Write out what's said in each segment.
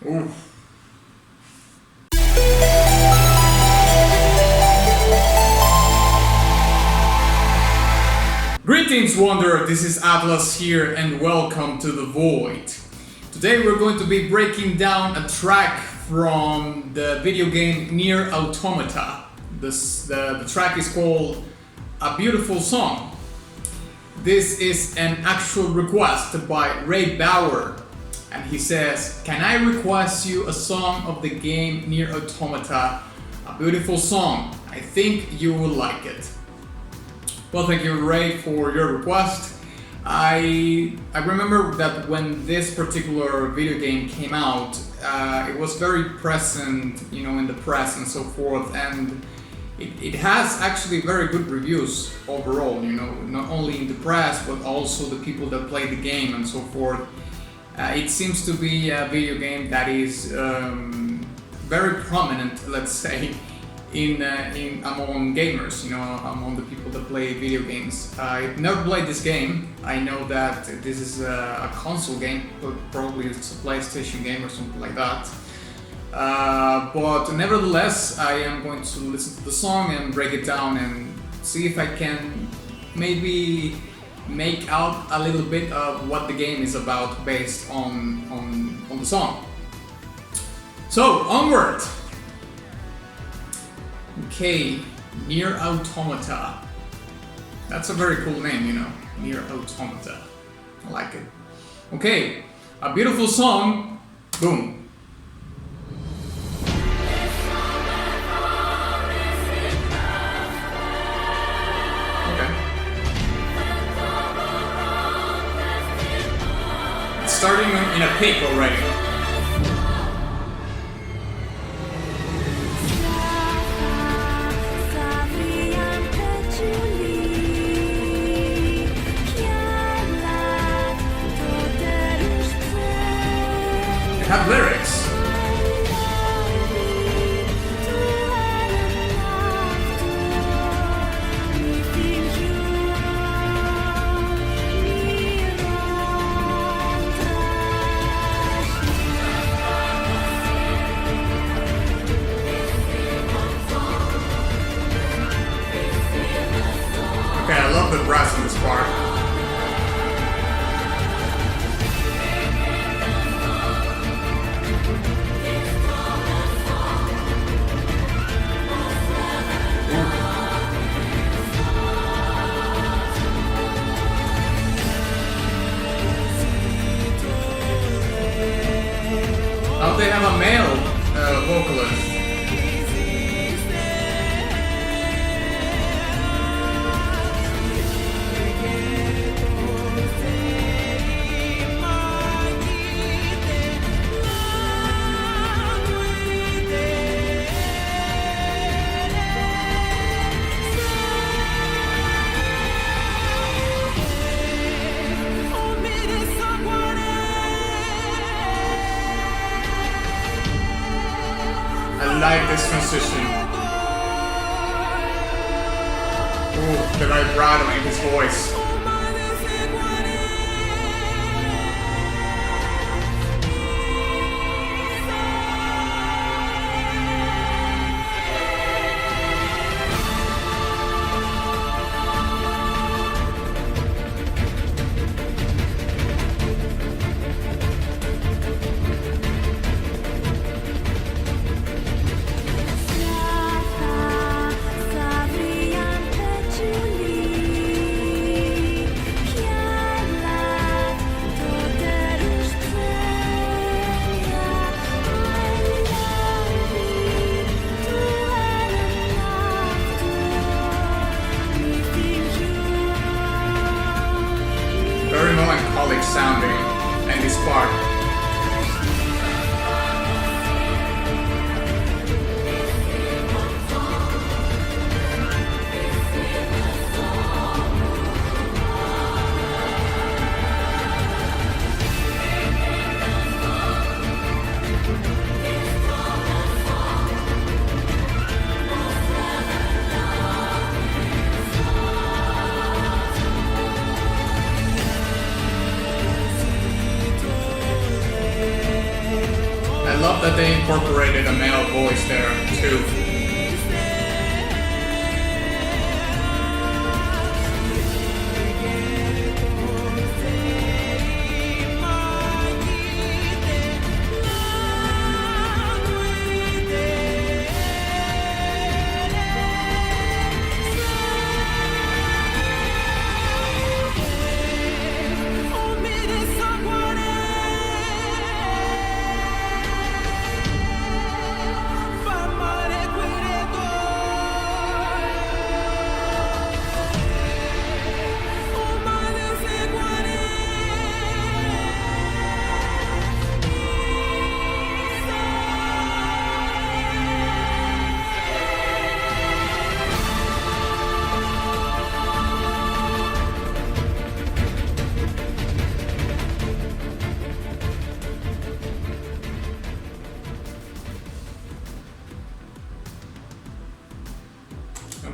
Ooh. Greetings, Wanderer! This is Atlas here, and welcome to The Void. Today we're going to be breaking down a track from the video game Nier Automata. The track is called A Beautiful Song. This is an actual request by Ray Bauer, and he says, "Can I request you a song of the game Nier Automata? A beautiful song. I think you will like it." Well, thank you, Ray, for your request. I remember that when this particular video game came out, it was very present, in the press and so forth, and it has actually very good reviews overall, not only in the press, but also the people that play the game and so forth. It seems to be a video game that is very prominent, let's say, in among gamers, among the people that play video games. I've never played this game. I know that this is a console game, but probably it's a PlayStation game or something like that. But nevertheless, I am going to listen to the song and break it down and see if I can maybe make out a little bit of what the game is about based on the song. So, onward! Okay, Nier Automata. That's a very cool name, Nier Automata. I like it. Okay, A Beautiful Song. Boom. Okay. It's starting in a peak already. Have lyrics. Okay, I love the brass in this part. Oh, they have a male vocalist. I like this transition. Ooh, the vibrato in his voice. I love that they incorporated a male voice there too.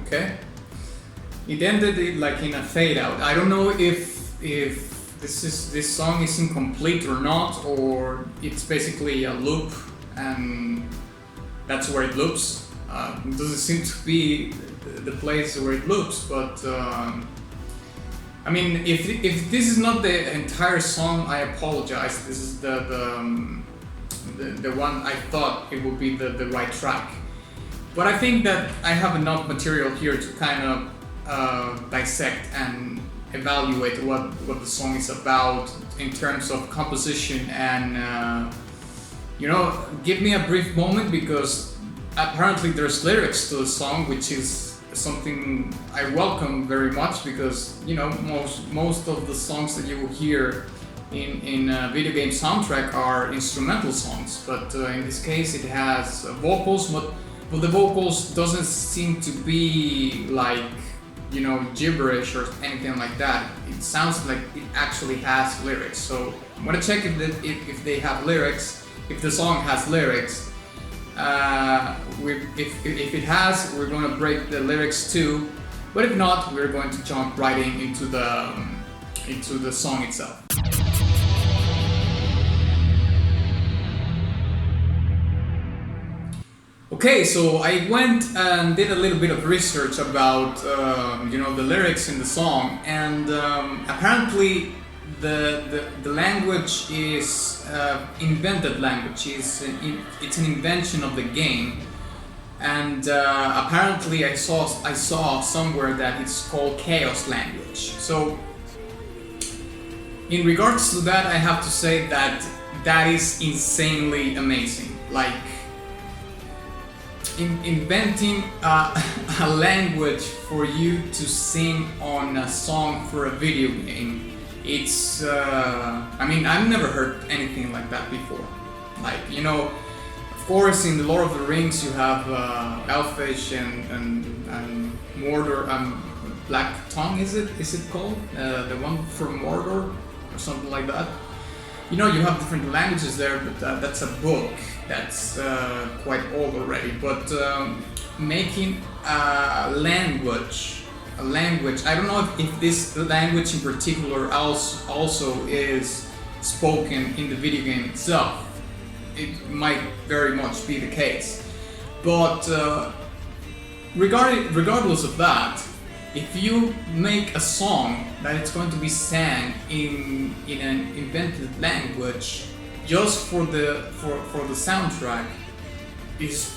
Okay. It ended it like in a fade out. I don't know if this song is incomplete or not, or it's basically a loop and that's where it loops. It doesn't seem to be the place where it loops, but I mean, if this is not the entire song, I apologize. This is the one I thought it would be the right track. But I think that I have enough material here to kind of dissect and evaluate what the song is about in terms of composition and give me a brief moment, because apparently there's lyrics to the song, which is something I welcome very much, because most of the songs that you will hear in a video game soundtrack are instrumental songs, but in this case it has vocals, but the vocals doesn't seem to be like gibberish or anything like that. It sounds like it actually has lyrics. So I'm gonna check if they have lyrics, if the song has lyrics. If it has, we're gonna break the lyrics too. But if not, we're going to jump right into the song itself. Okay, so I went and did a little bit of research about the lyrics in the song, and apparently the language is invented language. It's an invention of the game, and apparently I saw somewhere that it's called chaos language. So in regards to that, I have to say that is insanely amazing. Like, inventing a language for you to sing on a song for a video game, it's I mean, I've never heard anything like that before. Like, of course in the Lord of the Rings you have Elfish and Mordor, Black Tongue, is it called? The one from Mordor or something like that. You have different languages there, but that's a book that's quite old already. But making a language, I don't know if this language in particular also is spoken in the video game itself. It might very much be the case. But regardless of that, if you make a song that it's going to be sang in an invented language just for the soundtrack, is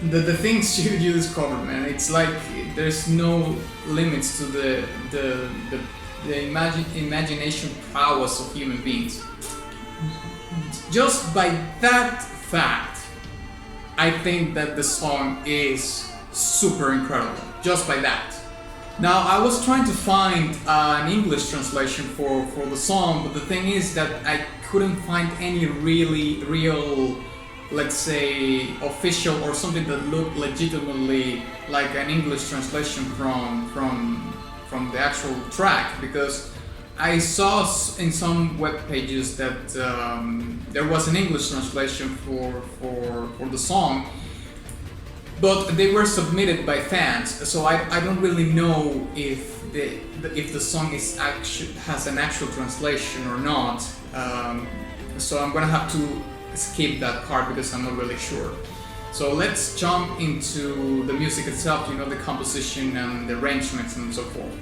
the things you discover, man. It's like there's no limits to the imagination prowess of human beings. Just by that fact, I think that the song is super incredible, just by that. Now, I was trying to find an English translation for the song, but the thing is that I couldn't find any real, let's say, official or something that looked legitimately like an English translation from the actual track, because I saw in some web pages that there was an English translation for the song, but they were submitted by fans, so I don't really know if the song has an actual translation or not. so I'm gonna have to skip that part because I'm not really sure. So let's jump into the music itself, you know, the composition and the arrangements and so forth.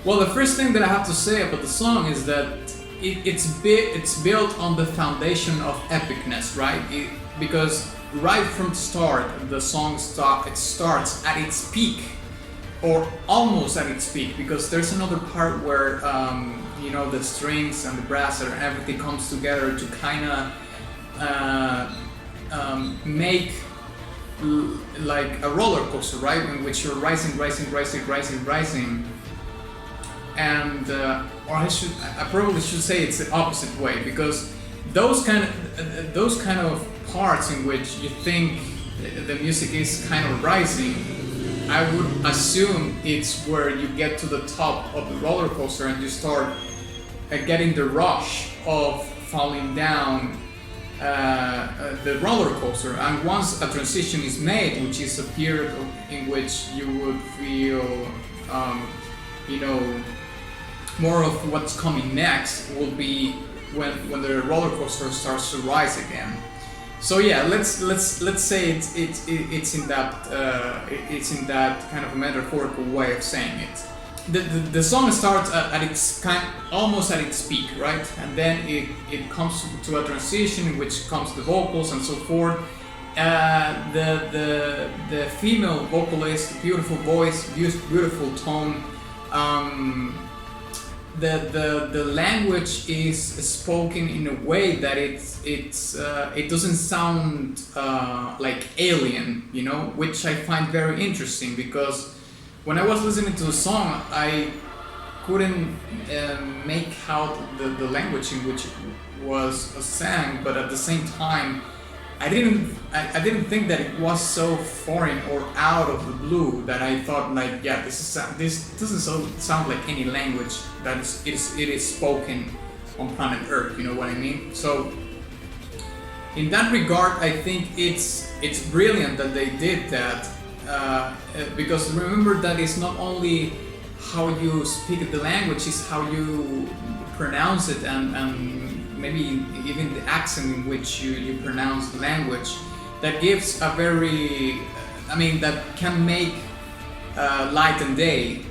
Well, the first thing that I have to say about the song is that it's built on the foundation of epicness, right? Because right from the start, the song starts at its peak, or almost at its peak, because there's another part where you know, the strings and the brass and everything comes together to kind of make like a roller coaster, right? In which you're rising, and or I probably should say it's the opposite way, because those kind of parts in which you think the music is kind of rising, I would assume it's where you get to the top of the roller coaster and you start getting the rush of falling down the roller coaster. And once a transition is made, which is a period in which you would feel, you know, more of what's coming next, will be when the roller coaster starts to rise again. So yeah, let's say it's in that kind of a metaphorical way of saying it. The song starts at its almost at its peak, right? And then it comes to a transition in which comes the vocals and so forth. The female vocalist, beautiful voice, beautiful tone. The language is spoken in a way that it doesn't sound like alien, you know, which I find very interesting, because when I was listening to the song, I couldn't make out the language in which it was sang, but at the same time, I didn't think that it was so foreign or out of the blue that I thought, like, yeah, this doesn't sound like any language that it is spoken on planet Earth. You know what I mean? So in that regard, I think it's brilliant that they did that, because remember that it's not only how you speak the language, it's how you pronounce it, and maybe even the accent in which you pronounce the language, that gives a very, that can make light and day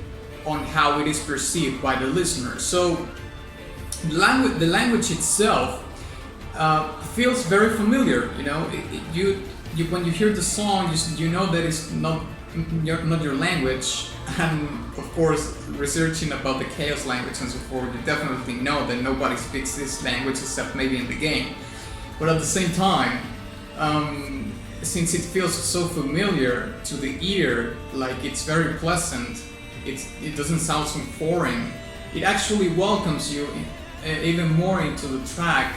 on how it is perceived by the listener. So the language itself feels very familiar. You know, when you hear the song, you know that it's not your language. And of course, researching about the chaos language and so forth, you definitely know that nobody speaks this language except maybe in the game. But at the same time, since it feels so familiar to the ear, like it's very pleasant, it doesn't sound so foreign, it actually welcomes you even more into the track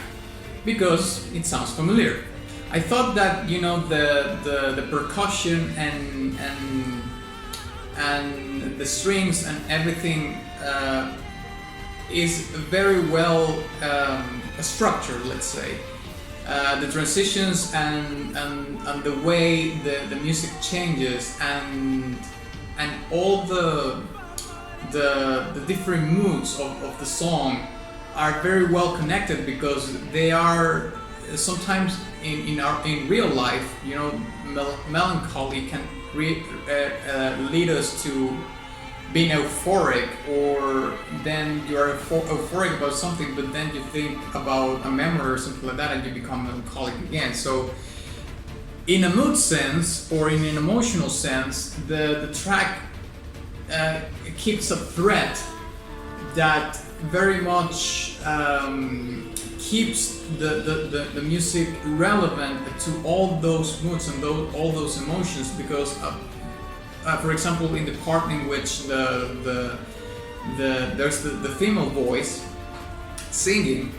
because it sounds familiar. I thought that, you know, the percussion and the strings and everything is very well structured, let's say. The transitions and the way the music changes and all the different moods of the song are very well connected, because they are sometimes in real life, you know, melancholy can lead us to being euphoric, or then you are euphoric about something, but then you think about a memory or something like that and you become melancholic again. So in a mood sense or in an emotional sense, the track keeps a thread that very much keeps the music relevant to all those moods and all those emotions, because for example, in the part in which there's the female voice singing,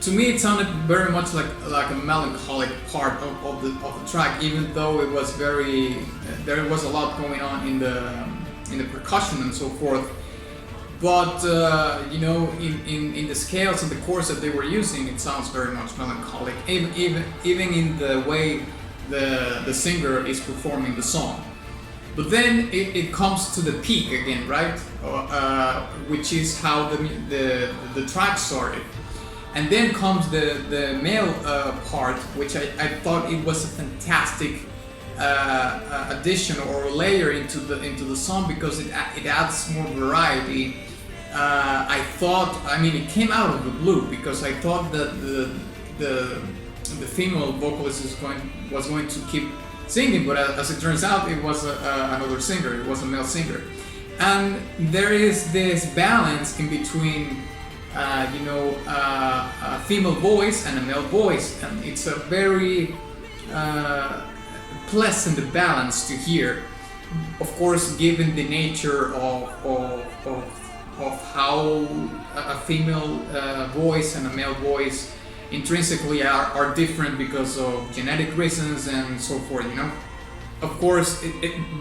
to me it sounded very much like a melancholic part of the track, even though it was there was a lot going on in the percussion and so forth. But you know, in the scales and the chords that they were using, it sounds very much melancholic, even in the way the singer is performing the song. But then it comes to the peak again, right? Which is how the track started. And then comes the male part, which I thought it was a fantastic addition or layer into the song, because it adds more variety. I thought, I mean, it came out of the blue, because I thought that the female vocalist was going to keep singing, but as it turns out, it was another singer. It was a male singer, and there is this balance in between, a female voice and a male voice, and it's a very pleasant balance to hear. Of course, given the nature of how a female voice and a male voice intrinsically are different because of genetic reasons and so forth, Of course,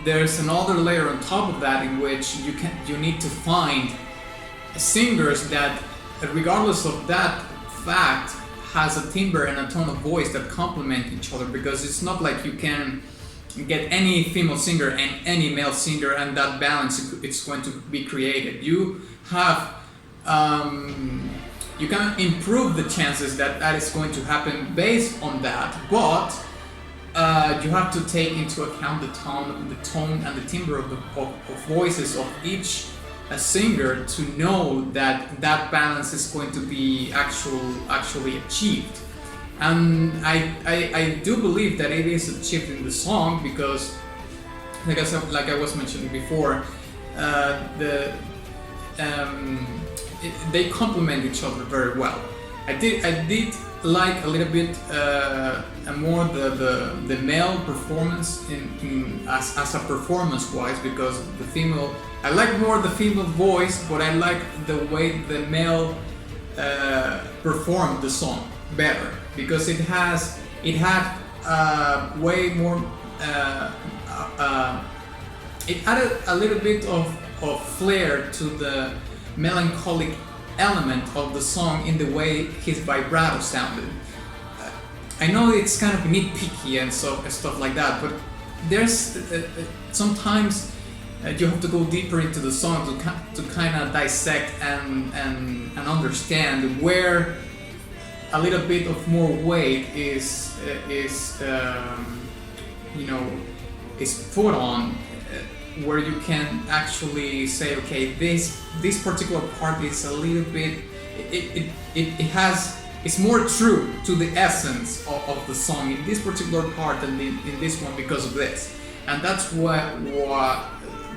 there's another layer on top of that, in which you need to find singers that, regardless of that fact, has a timbre and a tone of voice that complement each other, because it's not like you can get any female singer and any male singer and that balance it's going to be created. You have you can improve the chances that is going to happen based on that, but you have to take into account the tone and the timbre of voices of each singer to know that balance is going to be actually achieved. And I do believe that it is achieved in the song, because, like I was mentioning before, they complement each other very well. I did like a little bit more the male performance as a performance wise, because I like more the female voice, but I like the way the male performed the song better, because it had way more it added a little bit of flair to the melancholic element of the song in the way his vibrato sounded. I know it's kind of nitpicky and stuff like that, but there's sometimes you have to go deeper into the song to kind of dissect and understand where a little bit of more weight is put on, where you can actually say, okay, this particular part is a little bit, it's more true to the essence of the song in this particular part than in this one, because of this. And that's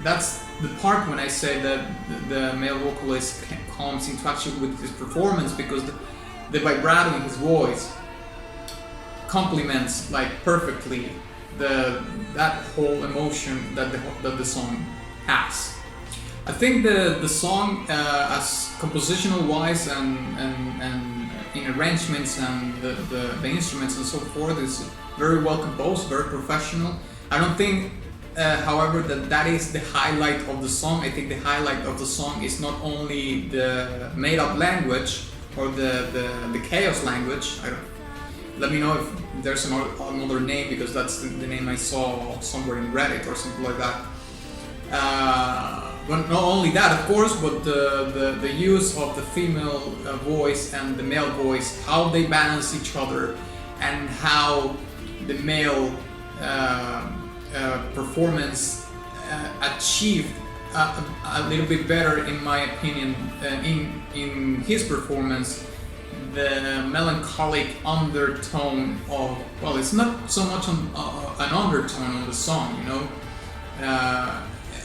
that's the part when I say that the male vocalist comes into action with his performance, because the vibrato in his voice complements perfectly that whole emotion that the song has. I think the song, as compositional wise and in arrangements and the instruments and so forth, is very well composed, very professional. I don't think, however, that is the highlight of the song. I think the highlight of the song is not only the made-up language or the chaos language. Let me know if there's another name, because that's the name I saw somewhere in Reddit or something like that. But not only that, of course, but the use of the female voice and the male voice, how they balance each other, and how the male performance achieved a little bit better, in my opinion, in his performance, the melancholic undertone of, well, it's not so much an undertone on the song,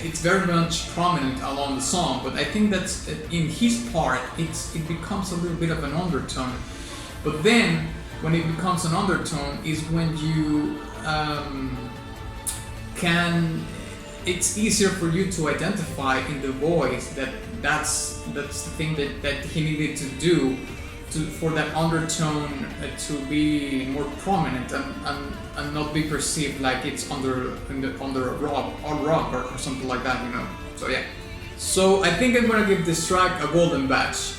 it's very much prominent along the song, but I think that's in his part it becomes a little bit of an undertone. But then when it becomes an undertone is when you it's easier for you to identify in the voice that's the thing that he needed to do for that undertone to be more prominent and not be perceived like it's under a rock or something like that, So yeah. So I think I'm gonna give this track a golden badge.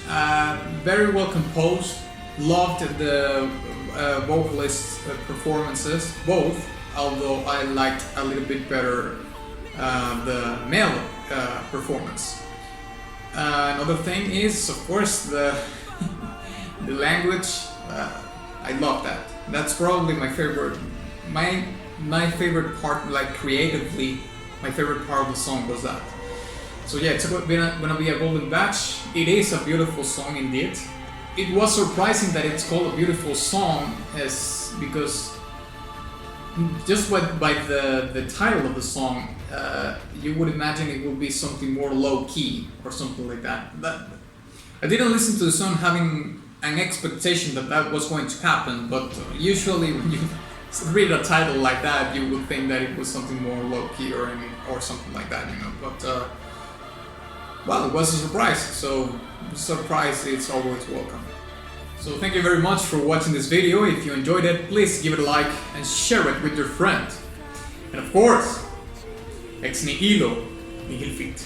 Very well composed. Loved the vocalist performances, both. Although I liked a little bit better the male performance. Another thing is, of course, the language, I love that. That's probably my favorite. My favorite part, like creatively, my favorite part of the song was that. So yeah, it's gonna be a golden batch. It is a beautiful song indeed. It was surprising that it's called a beautiful song, because just by the title of the song, you would imagine it would be something more low key or something like that. But I didn't listen to the song having an expectation that was going to happen. But usually when you read a title like that, you would think that it was something more low key or something like that, you know. But well, it was a surprise. So surprise, it's always welcome. So thank you very much for watching this video. If you enjoyed it, please give it a like and share it with your friend. And of course, ex nihilo nihil fit.